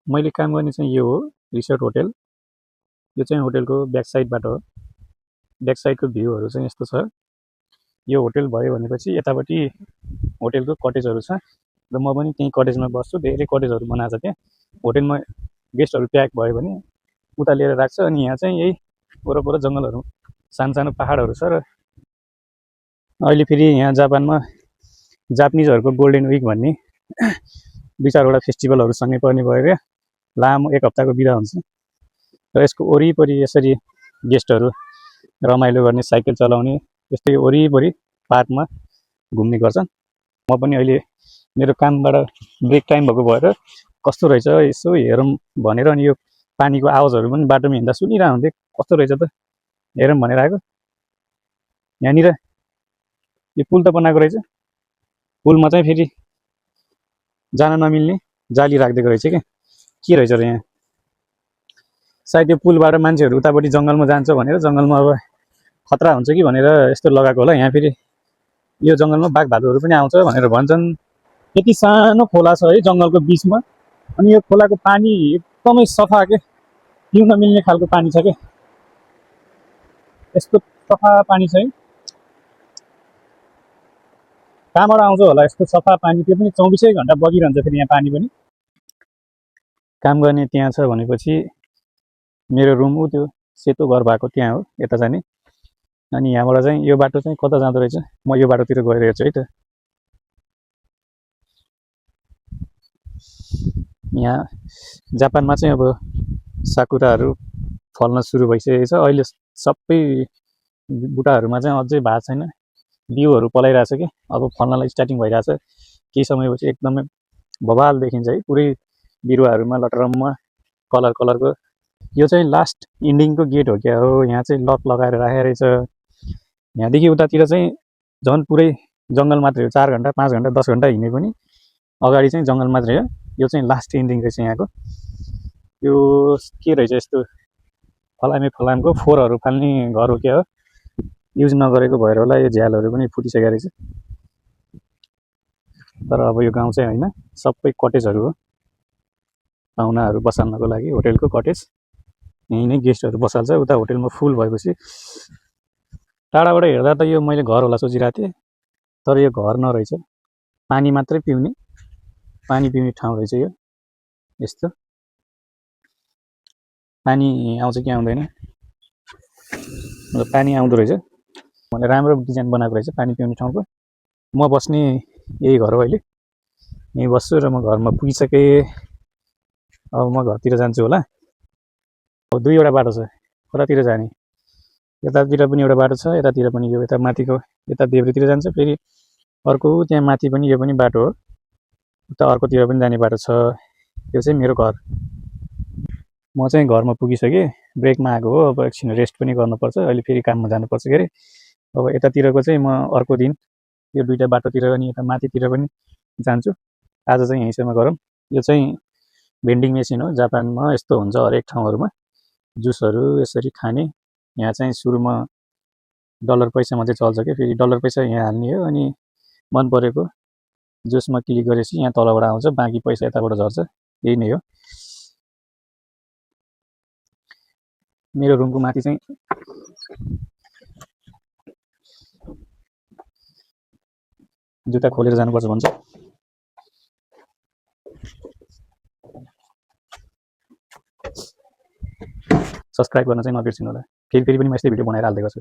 मैले काम गर्ने चाहिँ यो हो रिसोर्ट होटल। यो चाहिँ होटलको ब्याक साइडबाट हो। ब्याक साइडको भ्यूहरू चाहिँ यस्तो छ। यो होटल भयो भनेपछि यतापट्टि होटलको कटेजहरू छ र म पनि त्यही कटेजमा बस्छु। धेरै कटेजहरू बनाएको छ त्यहाँ। होटलमा गेस्टहरू प्याक भयो भने उता लिएर राख्छ। अनि यहाँ चाहिँ यही वरपर जङ्गलहरू सानो सानो पहाडहरू छ। र अहिले फेरि यहाँ जापानमा जापानिजहरूको गोल्डन विक भन्ने 2-4वटा फेस्टिभलहरू सँगै पर्ने भएर लामो 1 हप्ताको बिदा हुन्छ। र यसको वरिपरि यसरी गेस्टहरू रमाइलो गर्ने, साइकल चलाउने, यस्तै वरिपरि पार्कमा घुम्ने गर्छन्। म पनि अहिले मेरो कामबाट ब्रेक टाइम भएको भएर कस्तो रहेछ यसो हेरौँ भनेर अनि यो पानीको आवाजहरू पनि बाटोमा हिँड्दा सुनिरहेको हुन्थेँ। कस्तो रहेछ त हेरौँ भनेर आएको। यहाँनिर यो पुल त बनाएको रहेछ। पुलमा चाहिँ फेरि जान नमिल्ने जाली राखिदिएको रहेछ क्या। के रहेछ र यहाँ सायद यो पुलबाट मान्छेहरू उतापट्टि जङ्गलमा जान्छ भनेर जङ्गलमा अब खतरा हुन्छ कि भनेर यस्तो लगाएको होला। यहाँ फेरि यो जङ्गलमा बाघ भालुहरू पनि आउँछ भनेर भन्छन्। यति सानो खोला छ है जङ्गलको बिचमा। अनि यो खोलाको पानी एकदमै सफा के पिउन मिल्ने खालको पानी छ क्या। यस्तो सफा पानी छ है। कहाँबाट आउँछ होला यस्तो सफा पानी? त्यो पनि 24 घन्टा बगिरहन्छ फेरि यहाँ पानी पनि। काम गर्ने त्यहाँ छ भनेपछि मेरो रुम ऊ त्यो सेतो घर भएको त्यहाँ हो यता जाने। अनि यहाँबाट चाहिँ यो बाटो चाहिँ कता जाँदो रहेछ? म यो बाटोतिर गएर हेर्छु है त। यहाँ जापानमा चाहिँ अब साकुराहरू फल्न सुरु भइसकेको छ। अहिले सबै बुट्टाहरूमा चाहिँ अझै भएको छैन, बिउहरू पलाइरहेछ कि अब फल्नलाई स्टार्टिङ भइरहेछ। केही समयपछि एकदमै बवाल देखिन्छ है पुरै बिरुवाहरूमा लटरम्म कलर कलरको। यो चाहिँ लास्ट इन्डिङको गेट हो क्या हो। यहाँ चाहिँ लक लगाएर राखेको रहेछ। यहाँदेखि उतातिर चाहिँ झन् पुरै जङ्गल मात्रै हो। 4 घन्टा 5 घन्टा 10 घन्टा हिँडे पनि अगाडि चाहिँ जङ्गल मात्रै हो। यो चाहिँ लास्ट इन्डिङ रहेछ यहाँको। यो के रहेछ यस्तो फलामको फोहोरहरू फाल्ने घर हो क्या हो। युज नगरेको भएर होला यो झ्यालहरू पनि फुटिसकेको रहेछ। तर अब यो गाउँ चाहिँ होइन, सबै कटेजहरू हो। पाहुनाहरू बसाल्नको लागि होटलको कटेज। यहीँ नै गेस्टहरू बसाल्छ। उता होटलमा फुल भएपछि टाढाबाट हेर्दा त यो मैले घर होला सोचिरहेको थिएँ, तर यो घर नरहेछ। पानी मात्रै पिउने, पानी पिउने ठाउँ रहेछ यो। यस्तो पानी आउँछ कि आउँदैन? पानी आउँदो रहेछ भने राम्रो डिजाइन बनाएको रहेछ पानी पिउने ठाउँको। म बस्ने यही घर हो अहिले। यहीँ बस्छु र म घरमा पुगिसकेँ। अब म घरतिर जान्छु होला। अब 2वटा बाटो छ कतातिर जाने। यतातिर पनि एउटा बाटो छ, यतातिर पनि यो यता माथिको यता देब्रेतिर जान्छ। फेरि अर्को त्यहाँ माथि पनि यो पनि बाटो हो। उता अर्कोतिर पनि जाने बाटो छ। यो चाहिँ मेरो घर। म चाहिँ घरमा पुगिसकेँ। ब्रेकमा आएको हो। अब एकछिन रेस्ट पनि गर्नुपर्छ। अहिले फेरि काममा जानुपर्छ के अरे। अब यतातिरको चाहिँ म अर्को दिन यो 2टा बाटोतिर अनि यता माथितिर पनि जान्छु। आज चाहिँ यहीँसम्म गरौँ। यो चाहिँ भेन्डिङ मेसिन हो। जापानमा यस्तो हुन्छ हरेक ठाउँहरूमा जुसहरू यसरी खाने। यहाँ चाहिँ सुरुमा डलर पैसामा चाहिँ चल्छ कि। फेरि डलर पैसा यहाँ हाल्ने हो अनि मन परेको जुसमा क्लिक गरेपछि यहाँ तलबाट आउँछ, बाँकी पैसा यताबाट झर्छ। यही नै हो। मेरो रुमको माथि चाहिँ जुत्ता खोलेर जानुपर्छ भन्छ। सब्सक्राइब गर्न चाहिँ नबिर्सिनु होला। फेरि पनि म यस्तै भिडियो बनाएर हाल्दै गर्छु।